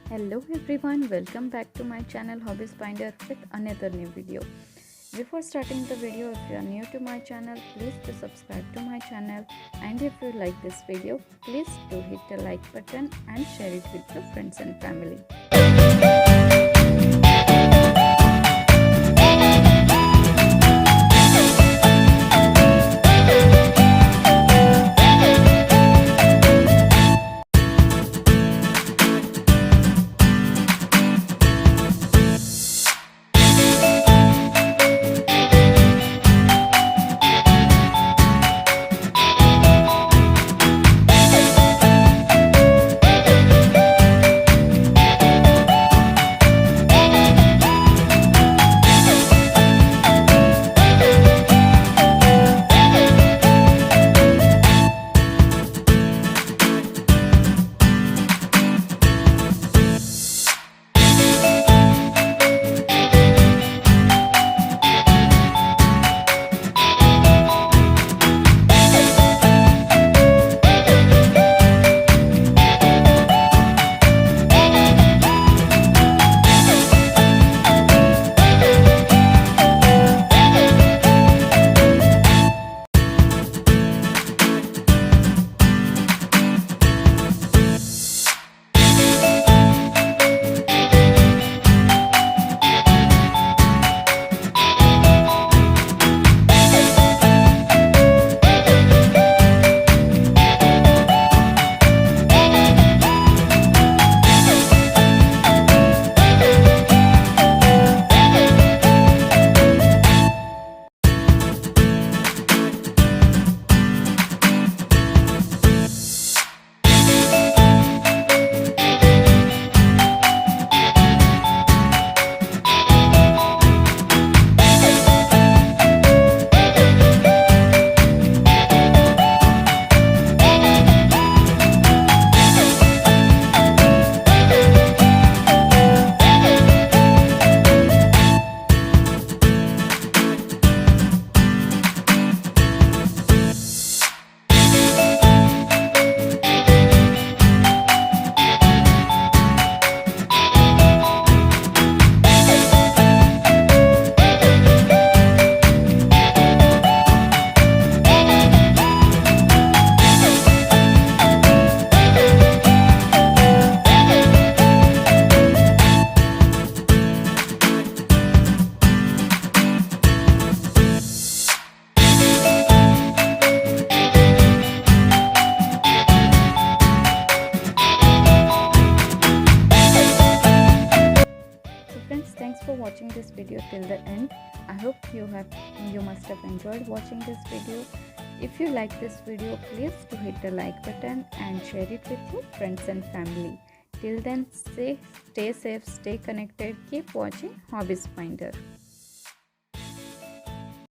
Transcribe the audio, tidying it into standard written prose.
Hello everyone, welcome back to my channel Hobbies Finder with another new video. Before starting the video, if you are new to my channel, please do subscribe to my channel, and if you like this video, please do hit the like button and share it with your friends and family. Friends, thanks for watching this video till the end. I hope you must have enjoyed watching this video. If you like this video, please do hit the like button and share it with your friends and family. Till then, stay safe, stay connected, keep watching Hobbies Finder.